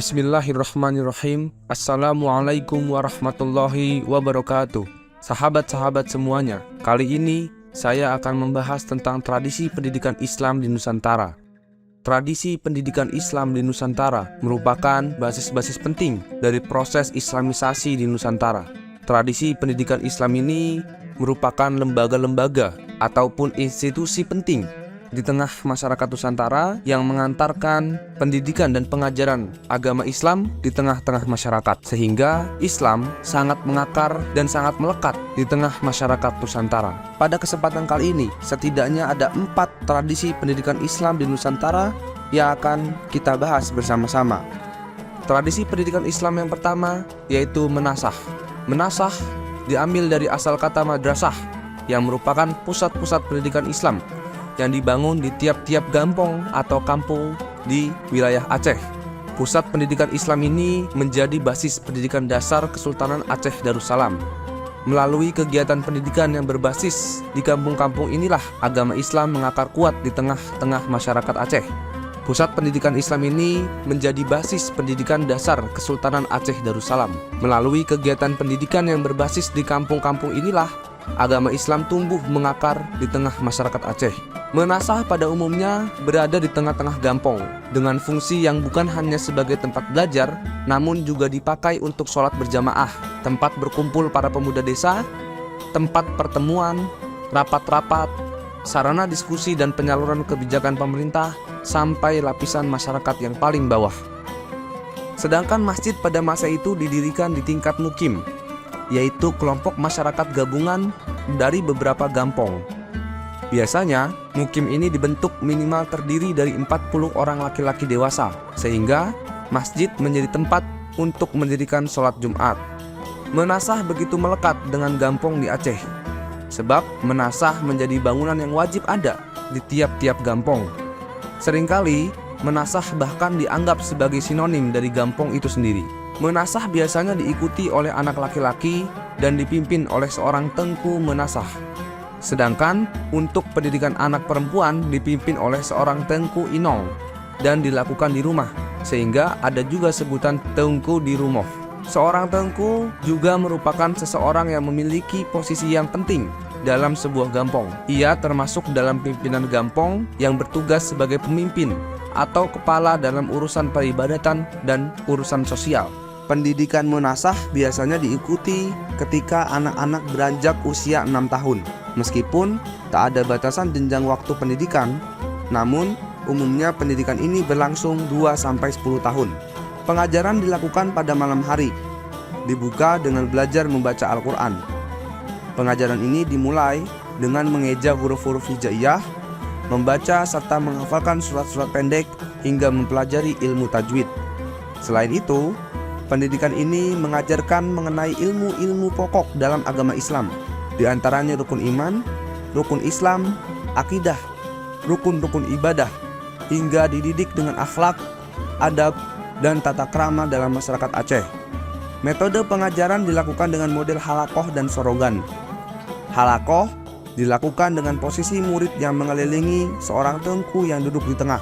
Bismillahirrahmanirrahim. Assalamualaikum warahmatullahi wabarakatuh. Sahabat-sahabat semuanya, kali ini saya akan membahas tentang tradisi pendidikan Islam di Nusantara. Tradisi pendidikan Islam di Nusantara merupakan basis-basis penting dari proses islamisasi di Nusantara. Tradisi pendidikan Islam ini merupakan lembaga-lembaga ataupun institusi penting di tengah masyarakat Nusantara yang mengantarkan pendidikan dan pengajaran agama Islam di tengah-tengah masyarakat, sehingga Islam sangat mengakar dan sangat melekat di tengah masyarakat Nusantara. Pada kesempatan kali ini, setidaknya ada 4 tradisi pendidikan Islam di Nusantara yang akan kita bahas bersama-sama. Tradisi pendidikan Islam yang pertama yaitu menasah. Menasah diambil dari asal kata madrasah yang merupakan pusat-pusat pendidikan Islam yang dibangun di tiap-tiap gampong atau kampung di wilayah Aceh. Pusat pendidikan Islam ini menjadi basis pendidikan dasar Kesultanan Aceh Darussalam. Melalui kegiatan pendidikan yang berbasis di kampung-kampung inilah agama Islam mengakar kuat di tengah-tengah masyarakat Aceh. Pusat pendidikan Islam ini menjadi basis pendidikan dasar Kesultanan Aceh Darussalam. Melalui kegiatan pendidikan yang berbasis di kampung-kampung inilah agama Islam tumbuh mengakar di tengah masyarakat Aceh. Menasah pada umumnya berada di tengah-tengah gampong dengan fungsi yang bukan hanya sebagai tempat belajar, namun juga dipakai untuk sholat berjamaah, tempat berkumpul para pemuda desa, tempat pertemuan, rapat-rapat, sarana diskusi dan penyaluran kebijakan pemerintah, sampai lapisan masyarakat yang paling bawah. Sedangkan masjid pada masa itu didirikan di tingkat mukim, yaitu kelompok masyarakat gabungan dari beberapa gampong. Biasanya, mukim ini dibentuk minimal terdiri dari 40 orang laki-laki dewasa, sehingga masjid menjadi tempat untuk mendirikan sholat Jumat. Menasah begitu melekat dengan gampong di Aceh, sebab menasah menjadi bangunan yang wajib ada di tiap-tiap gampong. Seringkali, menasah bahkan dianggap sebagai sinonim dari gampong itu sendiri. Menasah biasanya diikuti oleh anak laki-laki dan dipimpin oleh seorang tengku menasah. Sedangkan untuk pendidikan anak perempuan dipimpin oleh seorang tengku inong dan dilakukan di rumah, sehingga ada juga sebutan tengku di rumah. Seorang tengku juga merupakan seseorang yang memiliki posisi yang penting dalam sebuah gampong. Ia termasuk dalam pimpinan gampong yang bertugas sebagai pemimpin atau kepala dalam urusan peribadatan dan urusan sosial. Pendidikan menasah biasanya diikuti ketika anak-anak beranjak usia 6 tahun. Meskipun tak ada batasan jenjang waktu pendidikan, namun umumnya pendidikan ini berlangsung 2-10 tahun. Pengajaran dilakukan pada malam hari, dibuka dengan belajar membaca Al-Quran. Pengajaran ini dimulai dengan mengeja huruf-huruf hijaiyah, membaca serta menghafalkan surat-surat pendek hingga mempelajari ilmu tajwid. Selain itu, pendidikan ini mengajarkan mengenai ilmu-ilmu pokok dalam agama Islam, di antaranya rukun iman, rukun Islam, akidah, rukun-rukun ibadah, hingga dididik dengan akhlak, adab, dan tata krama dalam masyarakat Aceh. Metode pengajaran dilakukan dengan model halakoh dan sorogan. Halakoh dilakukan dengan posisi murid yang mengelilingi seorang tengku yang duduk di tengah.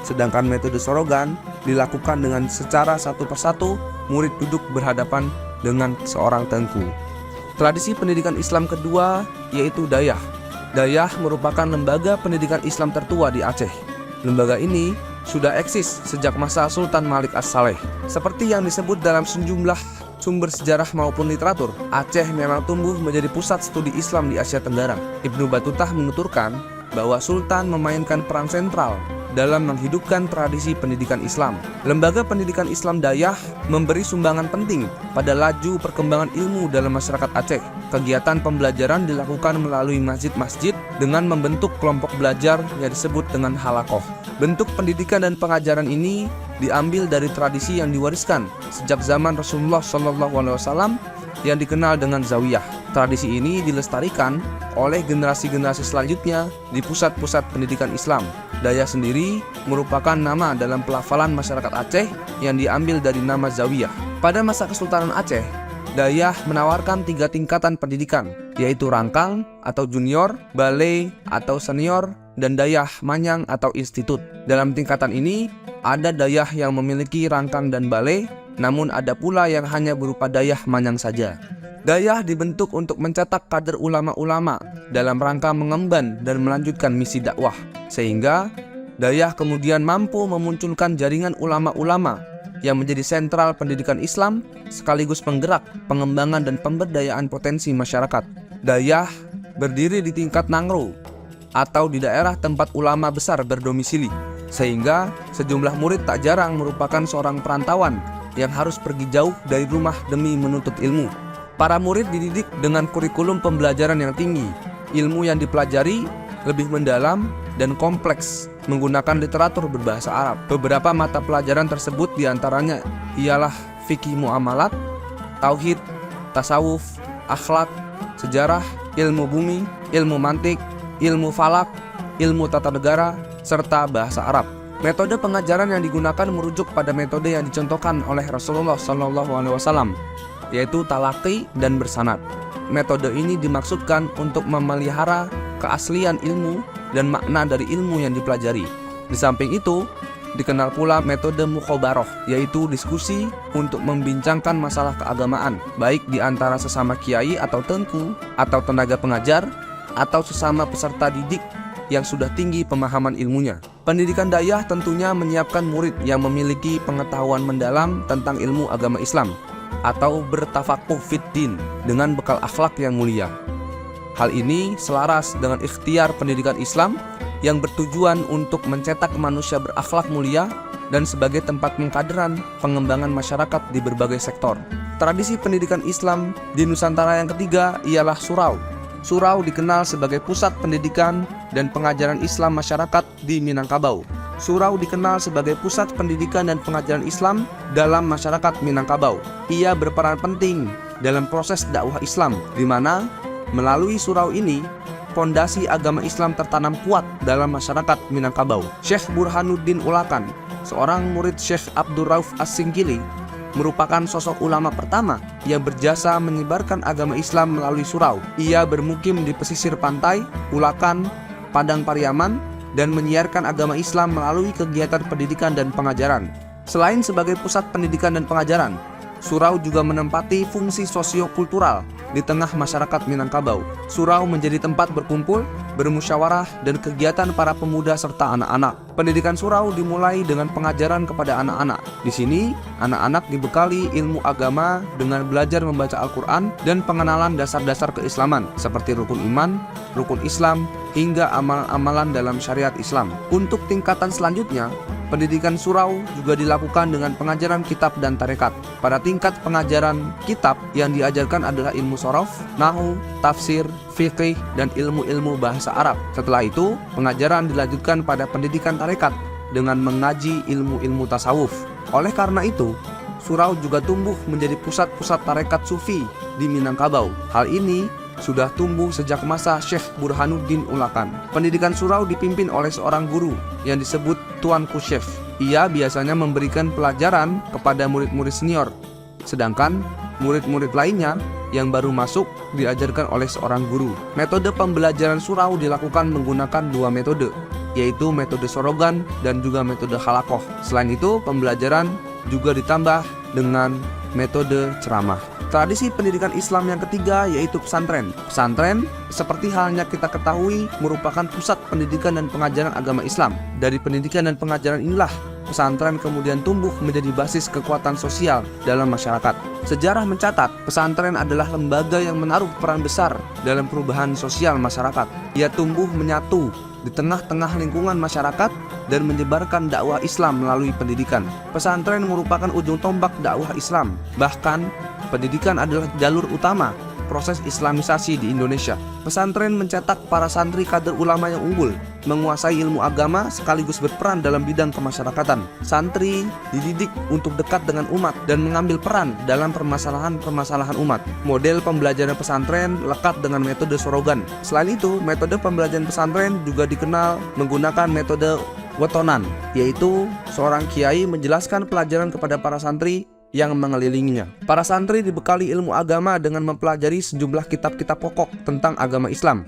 Sedangkan metode sorogan dilakukan dengan secara satu persatu murid duduk berhadapan dengan seorang tengku. Tradisi pendidikan Islam kedua yaitu Dayah. Dayah merupakan lembaga pendidikan Islam tertua di Aceh. Lembaga ini sudah eksis sejak masa Sultan Malik As-Saleh. Seperti yang disebut dalam sejumlah sumber sejarah maupun literatur, Aceh memang tumbuh menjadi pusat studi Islam di Asia Tenggara. Ibnu Battuta menuturkan bahwa Sultan memainkan peran sentral dalam menghidupkan tradisi pendidikan Islam. Lembaga pendidikan Islam Dayah memberi sumbangan penting pada laju perkembangan ilmu dalam masyarakat Aceh. Kegiatan pembelajaran dilakukan melalui masjid-masjid dengan membentuk kelompok belajar yang disebut dengan halakoh. Bentuk pendidikan dan pengajaran ini diambil dari tradisi yang diwariskan sejak zaman Rasulullah SAW yang dikenal dengan zawiyah. Tradisi ini dilestarikan oleh generasi-generasi selanjutnya di pusat-pusat pendidikan Islam. Dayah sendiri merupakan nama dalam pelafalan masyarakat Aceh yang diambil dari nama zawiyah. Pada masa Kesultanan Aceh, Dayah menawarkan 3 tingkatan pendidikan, yaitu rangkang atau junior, balai atau senior, dan Dayah Manyang atau institut. Dalam tingkatan ini, Ada dayah yang memiliki rangkang dan balai, namun ada pula yang hanya berupa dayah manyang saja. Dayah dibentuk untuk mencetak kader ulama-ulama dalam rangka mengemban dan melanjutkan misi dakwah, sehingga dayah kemudian mampu memunculkan jaringan ulama-ulama yang menjadi sentral pendidikan Islam sekaligus penggerak pengembangan dan pemberdayaan potensi masyarakat. Dayah berdiri di tingkat nangro atau di daerah tempat ulama besar berdomisili, sehingga sejumlah murid tak jarang merupakan seorang perantauan yang harus pergi jauh dari rumah demi menuntut ilmu. Para murid dididik dengan kurikulum pembelajaran yang tinggi. Ilmu yang dipelajari lebih mendalam dan kompleks menggunakan literatur berbahasa Arab. Beberapa mata pelajaran tersebut diantaranya ialah fikih muamalat, tauhid, tasawuf, akhlak, sejarah, ilmu bumi, ilmu mantik, ilmu falak, ilmu tata negara, serta bahasa Arab. Metode pengajaran yang digunakan merujuk pada metode yang dicontohkan oleh Rasulullah SAW, yaitu talaqi dan bersanad. Metode ini dimaksudkan untuk memelihara keaslian ilmu dan makna dari ilmu yang dipelajari. Di samping itu, dikenal pula metode mukhabarah, yaitu diskusi untuk membincangkan masalah keagamaan, baik di antara sesama kiai atau tengku, atau tenaga pengajar, atau sesama peserta didik yang sudah tinggi pemahaman ilmunya. Pendidikan dayah tentunya menyiapkan murid yang memiliki pengetahuan mendalam tentang ilmu agama Islam, atau bertafaquh fiddin dengan bekal akhlak yang mulia. Hal ini selaras dengan ikhtiar pendidikan Islam yang bertujuan untuk mencetak manusia berakhlak mulia dan sebagai tempat pengkaderan pengembangan masyarakat di berbagai sektor. Tradisi pendidikan Islam di Nusantara yang ketiga ialah surau. Surau dikenal sebagai pusat pendidikan dan pengajaran Islam masyarakat di Minangkabau. Surau dikenal sebagai pusat pendidikan dan pengajaran Islam dalam masyarakat Minangkabau. Ia berperan penting dalam proses dakwah Islam, di mana melalui surau ini fondasi agama Islam tertanam kuat dalam masyarakat Minangkabau. Syekh Burhanuddin Ulakan, seorang murid Syekh Abdul Rauf As-Singkili, merupakan sosok ulama pertama yang berjasa menyebarkan agama Islam melalui surau. Ia bermukim di pesisir pantai, Ulakan, Padang Pariaman, dan menyiarkan agama Islam melalui kegiatan pendidikan dan pengajaran. Selain sebagai pusat pendidikan dan pengajaran, surau juga menempati fungsi sosio-kultural di tengah masyarakat Minangkabau. Surau menjadi tempat berkumpul, bermusyawarah, dan kegiatan para pemuda serta anak-anak. Pendidikan surau dimulai dengan pengajaran kepada anak-anak. Di sini, anak-anak dibekali ilmu agama dengan belajar membaca Al-Quran dan pengenalan dasar-dasar keislaman seperti rukun iman, rukun Islam, hingga amalan-amalan dalam syariat Islam. Untuk tingkatan selanjutnya, pendidikan surau juga dilakukan dengan pengajaran kitab dan tarekat. Pada tingkat pengajaran kitab yang diajarkan adalah ilmu sorof, nahu, tafsir, fikih, dan ilmu-ilmu bahasa Arab. Setelah itu, pengajaran dilanjutkan pada pendidikan tarekat dengan mengaji ilmu-ilmu tasawuf. Oleh karena itu, surau juga tumbuh menjadi pusat-pusat tarekat sufi di Minangkabau. Hal ini sudah tumbuh sejak masa Syekh Burhanuddin Ulakan. Pendidikan surau dipimpin oleh seorang guru yang disebut Tuan Kusyef. Ia biasanya memberikan pelajaran kepada murid-murid senior, sedangkan murid-murid lainnya yang baru masuk diajarkan oleh seorang guru. Metode pembelajaran surau dilakukan menggunakan dua metode, yaitu metode sorogan dan juga metode halakoh. Selain itu, pembelajaran juga ditambah dengan metode ceramah. Tradisi pendidikan Islam yang ketiga yaitu pesantren. Pesantren, seperti halnya kita ketahui, merupakan pusat pendidikan dan pengajaran agama Islam. Dari pendidikan dan pengajaran inilah pesantren kemudian tumbuh menjadi basis kekuatan sosial dalam masyarakat. Sejarah mencatat, pesantren adalah lembaga yang menaruh peran besar dalam perubahan sosial masyarakat. Ia tumbuh menyatu di tengah-tengah lingkungan masyarakat dan menyebarkan dakwah Islam melalui pendidikan. Pesantren merupakan ujung tombak dakwah Islam. Bahkan, pendidikan adalah jalur utama proses islamisasi di Indonesia. Pesantren mencetak para santri kader ulama yang unggul, menguasai ilmu agama sekaligus berperan dalam bidang kemasyarakatan. Santri dididik untuk dekat dengan umat dan mengambil peran dalam permasalahan-permasalahan umat. Model pembelajaran pesantren lekat dengan metode sorogan. Selain itu, metode pembelajaran pesantren juga dikenal menggunakan metode wetonan, yaitu seorang kiai menjelaskan pelajaran kepada para santri yang mengelilinginya. Para santri dibekali ilmu agama dengan mempelajari sejumlah kitab-kitab pokok tentang agama Islam,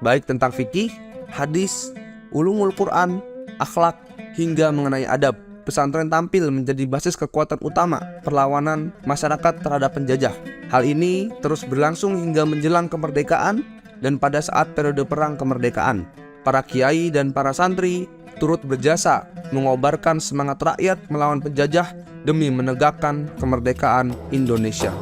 baik tentang fikih, hadis, ulumul Quran, akhlak, hingga mengenai adab. pesantren tampil menjadi basis kekuatan utama perlawanan masyarakat terhadap penjajah. Hal ini terus berlangsung hingga menjelang kemerdekaan dan pada saat periode perang kemerdekaan. Para kiai dan para santri turut berjasa mengobarkan semangat rakyat melawan penjajah demi menegakkan kemerdekaan Indonesia.